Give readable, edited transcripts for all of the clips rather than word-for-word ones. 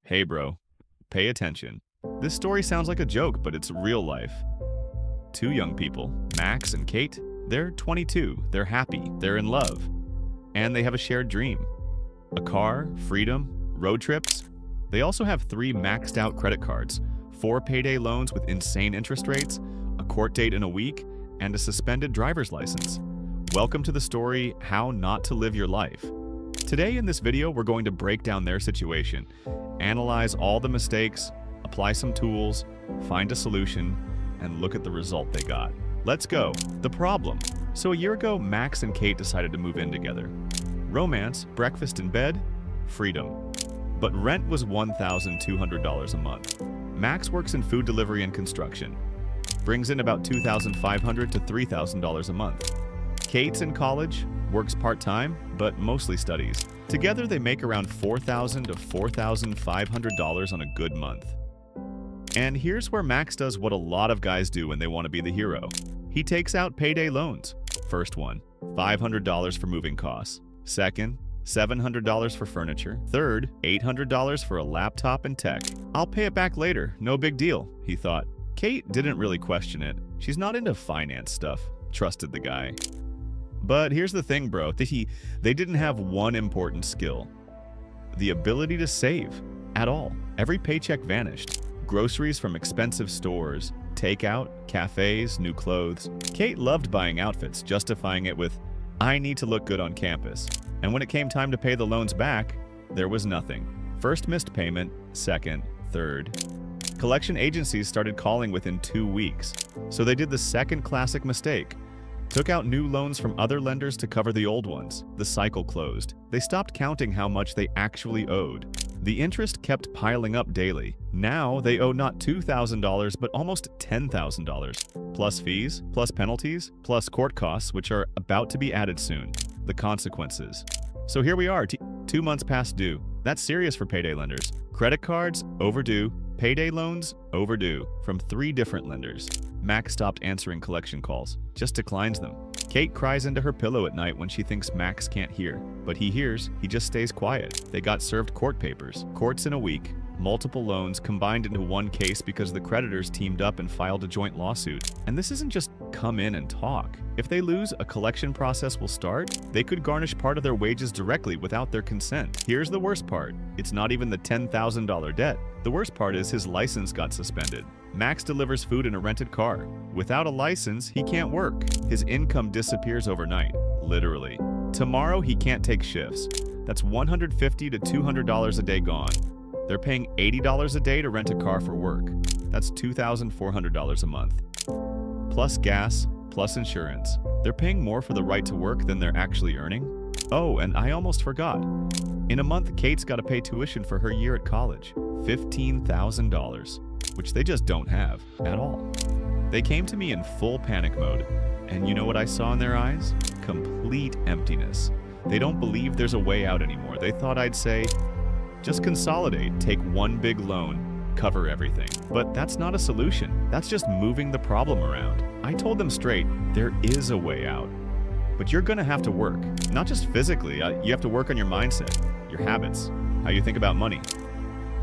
Hey bro, pay attention. This story sounds like a joke, but it's real life. Two young people, Max and Kate, they're 22, they're happy, they're in love, and they have a shared dream. A car, freedom, road trips. They also have 3 maxed out credit cards, 4 payday loans with insane interest rates, a court date in a week, and a suspended driver's license. Welcome to the story, How Not to Live Your Life. Today in this video, we're going to break down their situation, analyze all the mistakes, apply some tools, find a solution, and look at the result they got. Let's go. The problem. So a year ago, Max and Kate decided to move in together. Romance, breakfast in bed, freedom. But rent was $1,200 a month. Max works in food delivery and construction. Brings in about $2,500 to $3,000 a month. Kate's in college, works part-time, but mostly studies. Together, they make around $4,000 to $4,500 on a good month. And here's where Max does what a lot of guys do when they want to be the hero. He takes out payday loans. First one, $500 for moving costs. Second, $700 for furniture. Third, $800 for a laptop and tech. I'll pay it back later, no big deal, he thought. Kate didn't really question it. She's not into finance stuff. Trusted the guy. But here's the thing, bro. They didn't have one important skill. The ability to save. At all. Every paycheck vanished. Groceries from expensive stores, takeout, cafes, new clothes. Kate loved buying outfits, justifying it with, I need to look good on campus. And when it came time to pay the loans back, there was nothing. First missed payment, second, third. Collection agencies started calling within 2 weeks. So they did the second classic mistake. Took out new loans from other lenders to cover the old ones. The cycle closed. They stopped counting how much they actually owed. The interest kept piling up daily. Now they owe not $2,000 but almost $10,000. Plus fees, plus penalties, plus court costs, which are about to be added soon. The consequences. So here we are, 2 months past due. That's serious for payday lenders. Credit cards, overdue. Payday loans, overdue. From 3 different lenders. Max stopped answering collection calls, just declines them. Kate cries into her pillow at night when she thinks Max can't hear. But he hears, he just stays quiet. They got served court papers. Courts in a week. Multiple loans combined into one case because the creditors teamed up and filed a joint lawsuit. And this isn't just come in and talk. If they lose, a collection process will start. They could garnish part of their wages directly without their consent. Here's the worst part. It's not even the $10,000 debt. The worst part is his license got suspended. Max delivers food in a rented car. Without a license, he can't work. His income disappears overnight, literally. Tomorrow, he can't take shifts. That's $150 to $200 a day gone. They're paying $80 a day to rent a car for work. That's $2,400 a month. Plus gas, plus insurance. They're paying more for the right to work than they're actually earning. Oh, and I almost forgot. In a month, Kate's got to pay tuition for her year at college. $15,000. Which they just don't have at all. They came to me in full panic mode, and you know what I saw in their eyes? Complete emptiness. They don't believe there's a way out anymore. They thought I'd say, just consolidate, take one big loan, cover everything. But that's not a solution. That's just moving the problem around. I told them straight, there is a way out. But you're gonna have to work. Not just physically, you have to work on your mindset, your habits, how you think about money.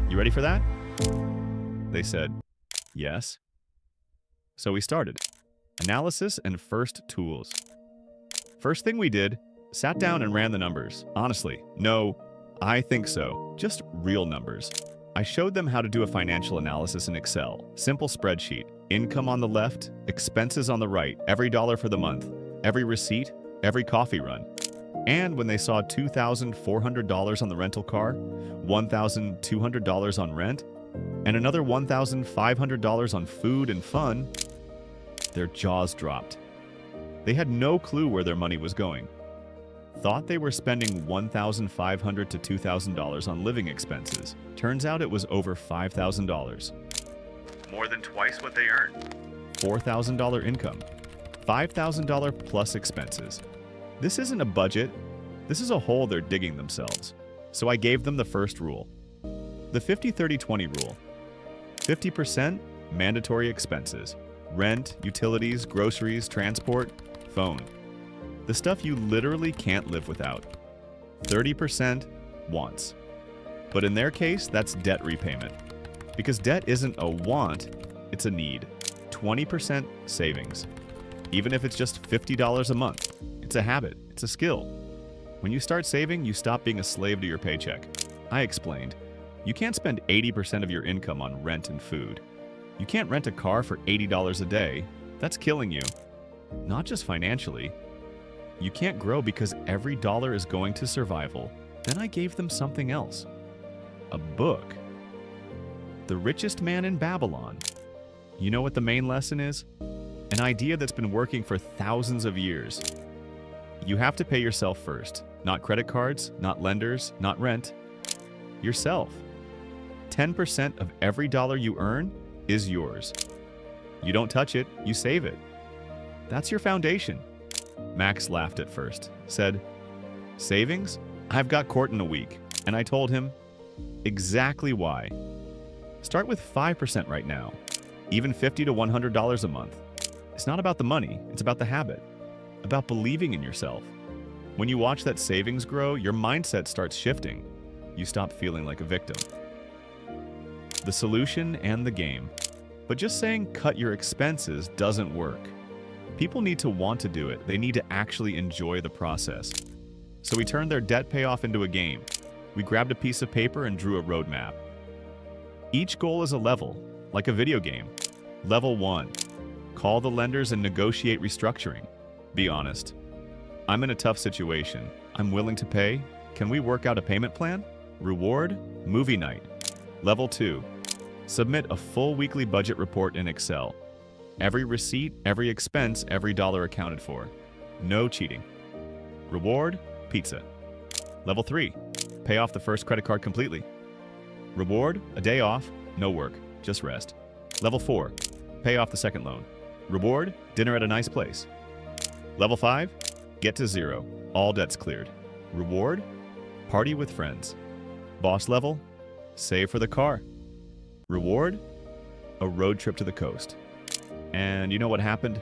You ready for that? They said, yes. So we started. Analysis and first tools. First thing we did, sat down and ran the numbers. Honestly, no, I think so. Just real numbers. I showed them how to do a financial analysis in Excel. Simple spreadsheet. Income on the left, expenses on the right, every dollar for the month, every receipt, every coffee run. And when they saw $2,400 on the rental car, $1,200 on rent, and another $1,500 on food and fun, their jaws dropped. They had no clue where their money was going. Thought they were spending $1,500 to $2,000 on living expenses. Turns out it was over $5,000. More than twice what they earned. $4,000 income. $5,000 plus expenses. This isn't a budget. This is a hole they're digging themselves. So I gave them the first rule. The 50-30-20 rule. 50% mandatory expenses. Rent, utilities, groceries, transport, phone. The stuff you literally can't live without. 30% wants. But in their case, that's debt repayment. Because debt isn't a want, it's a need. 20% savings. Even if it's just $50 a month. It's a habit. It's a skill. When you start saving, you stop being a slave to your paycheck. I explained. You can't spend 80% of your income on rent and food. You can't rent a car for $80 a day. That's killing you. Not just financially. You can't grow because every dollar is going to survival. Then I gave them something else. A book. The Richest Man in Babylon. You know what the main lesson is? An idea that's been working for thousands of years. You have to pay yourself first. Not credit cards, not lenders, not rent. Yourself. 10% of every dollar you earn is yours. You don't touch it, you save it. That's your foundation. Max laughed at first, said, "Savings? I've got court in a week." And I told him, exactly why. Start with 5% right now, even $50 to $100 a month. It's not about the money, it's about the habit, about believing in yourself. When you watch that savings grow, your mindset starts shifting. You stop feeling like a victim. The solution and the game. But just saying cut your expenses doesn't work. People need to want to do it. They need to actually enjoy the process. So we turned their debt payoff into a game. We grabbed a piece of paper and drew a roadmap. Each goal is a level, like a video game. Level 1. Call the lenders and negotiate restructuring. Be honest. I'm in a tough situation. I'm willing to pay. Can we work out a payment plan? Reward? Movie night. Level 2. Submit a full weekly budget report in Excel. Every receipt, every expense, every dollar accounted for. No cheating. Reward? Pizza. Level 3. Pay off the first credit card completely. Reward? A day off, no work, just rest. Level 4. Pay off the second loan. Reward? Dinner at a nice place. Level 5. Get to 0. All debts cleared. Reward? Party with friends. Boss level? Save for the car. Reward? A road trip to the coast. And you know what happened?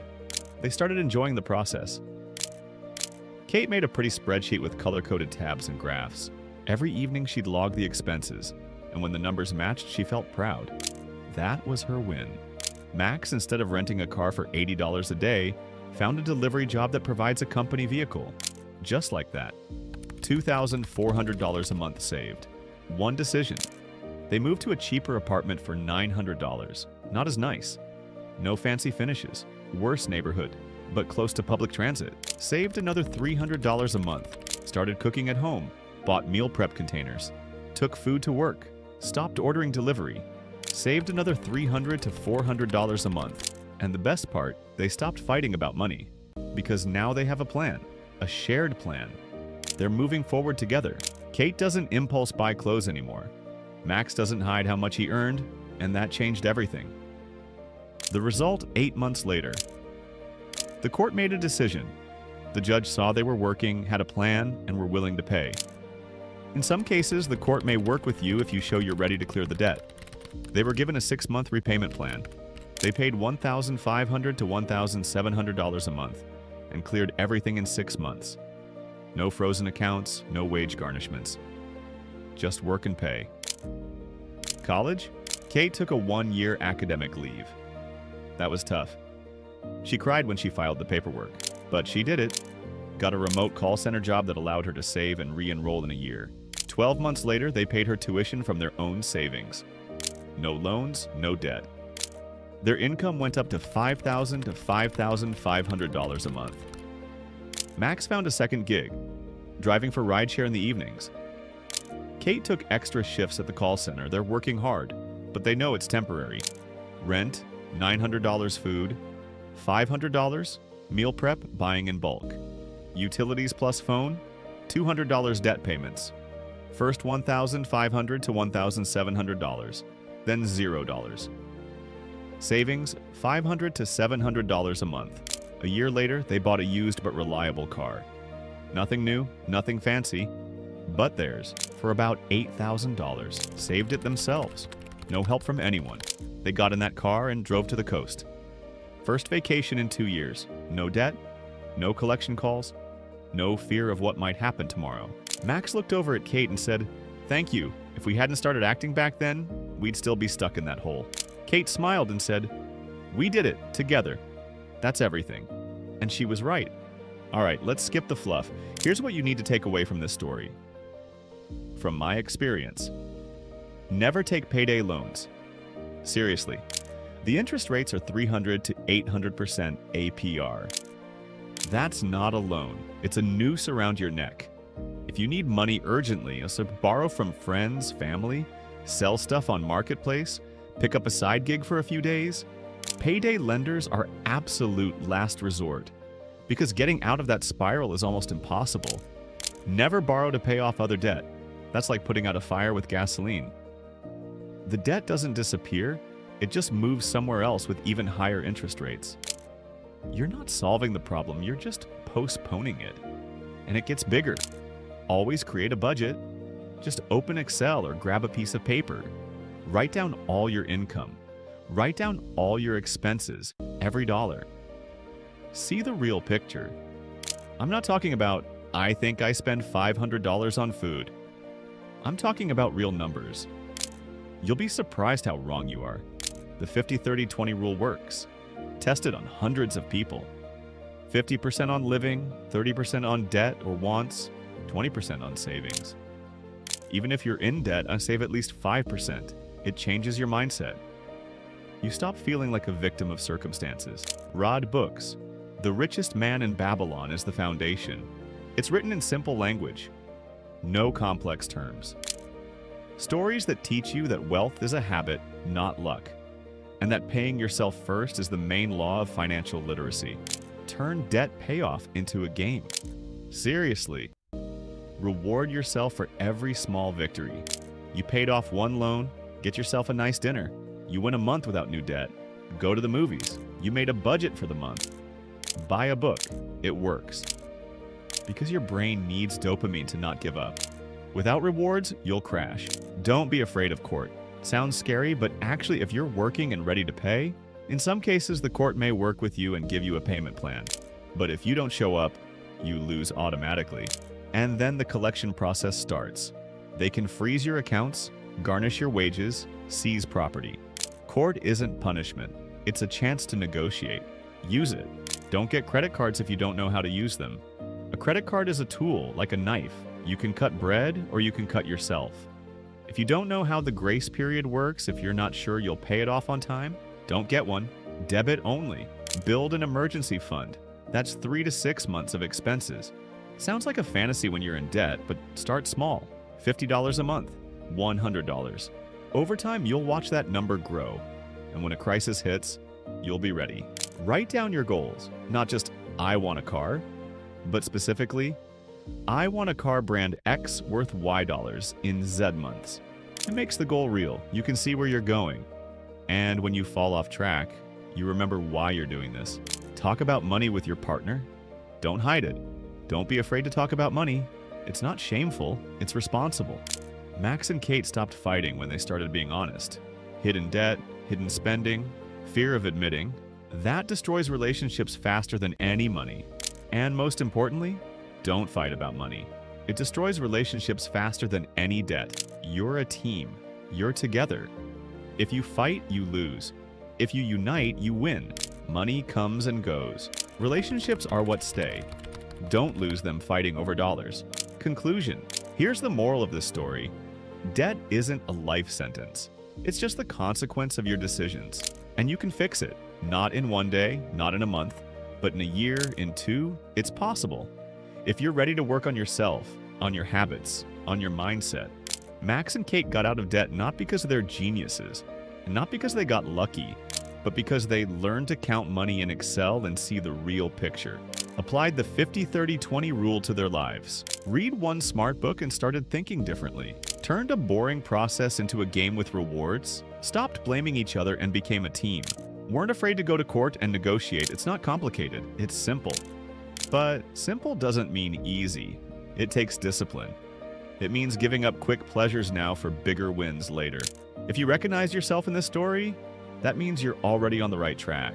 They started enjoying the process. Kate made a pretty spreadsheet with color-coded tabs and graphs. Every evening she'd log the expenses, and when the numbers matched, she felt proud. That was her win. Max, instead of renting a car for $80 a day, found a delivery job that provides a company vehicle. Just like that. $2,400 a month saved. One decision. They moved to a cheaper apartment for $900. Not as nice. No fancy finishes. Worse neighborhood, but close to public transit. Saved another $300 a month. Started cooking at home. Bought meal prep containers. Took food to work. Stopped ordering delivery. Saved another $300 to $400 a month. And the best part, they stopped fighting about money. Because now they have a plan. A shared plan. They're moving forward together. Kate doesn't impulse buy clothes anymore. Max doesn't hide how much he earned, and that changed everything. The result 8 months later. The court made a decision. The judge saw they were working, had a plan, and were willing to pay. In some cases, the court may work with you if you show you're ready to clear the debt. They were given a 6-month repayment plan. They paid $1,500 to $1,700 a month and cleared everything in 6 months. No frozen accounts, no wage garnishments. Just work and pay. College? Kate took a 1-year academic leave. That was tough. She cried when she filed the paperwork, but she did it. Got a remote call center job that allowed her to save and re-enroll in a year. 12 months later, they paid her tuition from their own savings. No loans, no debt. Their income went up to $5,000 to $5,500 a month. Max found a second gig, driving for rideshare in the evenings. Kate took extra shifts at the call center. They're working hard, but they know it's temporary. Rent, $900 food, $500 meal prep, buying in bulk. Utilities plus phone, $200 debt payments. First $1,500 to $1,700, then $0. Savings, $500 to $700 a month. A year later, they bought a used but reliable car. Nothing new, nothing fancy, but theirs, for about $8,000. Saved it themselves. No help from anyone. They got in that car and drove to the coast. First vacation in 2 years. No debt, no collection calls, no fear of what might happen tomorrow. Max looked over at Kate and said, "Thank you. If we hadn't started acting back then, we'd still be stuck in that hole. Kate smiled and said, "We did it, together. That's everything." And she was right. All right, let's skip the fluff. Here's what you need to take away from this story. From my experience, never take payday loans. Seriously, the interest rates are 300 to 800% APR. That's not a loan. It's a noose around your neck. If you need money urgently, so borrow from friends, family, sell stuff on Marketplace, pick up a side gig for a few days, payday lenders are absolute last resort because getting out of that spiral is almost impossible. Never borrow to pay off other debt. That's like putting out a fire with gasoline. The debt doesn't disappear, it just moves somewhere else with even higher interest rates. You're not solving the problem, you're just postponing it. And it gets bigger. Always create a budget. Just open Excel or grab a piece of paper. Write down all your income. Write down all your expenses, every dollar. See the real picture. I'm not talking about, I think I spend $500 on food. I'm talking about real numbers. You'll be surprised how wrong you are. The 50-30-20 rule works. Tested on hundreds of people. 50% on living, 30% on debt or wants, 20% on savings. Even if you're in debt, I save at least 5%. It changes your mindset. You stop feeling like a victim of circumstances. Rod Books, The Richest Man in Babylon is the foundation. It's written in simple language. No complex terms. Stories that teach you that wealth is a habit, not luck. And that paying yourself first is the main law of financial literacy. Turn debt payoff into a game. Seriously. Reward yourself for every small victory. You paid off one loan, get yourself a nice dinner. You went a month without new debt. Go to the movies. You made a budget for the month. Buy a book. It works. Because your brain needs dopamine to not give up. Without rewards, you'll crash. Don't be afraid of court. Sounds scary, but actually if you're working and ready to pay, in some cases the court may work with you and give you a payment plan. But if you don't show up, you lose automatically. And then the collection process starts. They can freeze your accounts, garnish your wages, seize property. Court isn't punishment. It's a chance to negotiate. Use it. Don't get credit cards if you don't know how to use them. A credit card is a tool, like a knife. You can cut bread or you can cut yourself. If you don't know how the grace period works, if you're not sure you'll pay it off on time, don't get one. Debit only. Build an emergency fund. That's 3 to 6 months of expenses. Sounds like a fantasy when you're in debt, but start small. $50 a month, $100. Over time, you'll watch that number grow. And when a crisis hits, you'll be ready. Write down your goals. Not just, I want a car, but specifically, I want a car brand X worth Y dollars in Z months. It makes the goal real. You can see where you're going. And when you fall off track, you remember why you're doing this. Talk about money with your partner. Don't hide it. Don't be afraid to talk about money. It's not shameful, it's responsible. Max and Kate stopped fighting when they started being honest. Hidden debt, hidden spending, fear of admitting. That destroys relationships faster than any money. And most importantly, don't fight about money. It destroys relationships faster than any debt. You're a team. You're together. If you fight, you lose. If you unite, you win. Money comes and goes. Relationships are what stay. Don't lose them fighting over dollars. Conclusion. Here's the moral of this story. Debt isn't a life sentence. It's just the consequence of your decisions. And you can fix it. Not in one day, not in a month, but in a year, in 2, it's possible. If you're ready to work on yourself, on your habits, on your mindset. Max and Kate got out of debt not because they're geniuses, and not because they got lucky, but because they learned to count money in Excel and see the real picture. Applied the 50-30-20 rule to their lives. Read one smart book and started thinking differently. Turned a boring process into a game with rewards. Stopped blaming each other and became a team. Weren't afraid to go to court and negotiate. It's not complicated. It's simple. But simple doesn't mean easy. It takes discipline. It means giving up quick pleasures now for bigger wins later. If you recognize yourself in this story, that means you're already on the right track.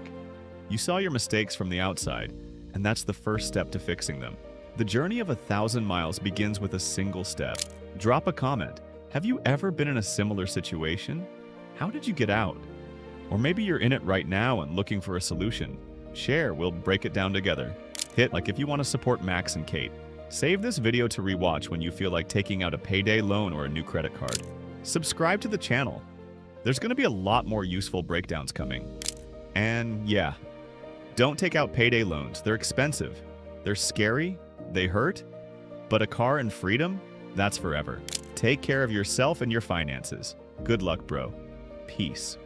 You saw your mistakes from the outside, and that's the first step to fixing them. The journey of 1,000 miles begins with a single step. Drop a comment. Have you ever been in a similar situation? How did you get out? Or maybe you're in it right now and looking for a solution. Share, we'll break it down together. Hit like if you want to support Max and Kate. Save this video to rewatch when you feel like taking out a payday loan or a new credit card. Subscribe to the channel. There's going to be a lot more useful breakdowns coming. And yeah, don't take out payday loans. They're expensive. They're scary. They hurt. But a car and freedom, that's forever. Take care of yourself and your finances. Good luck, bro. Peace.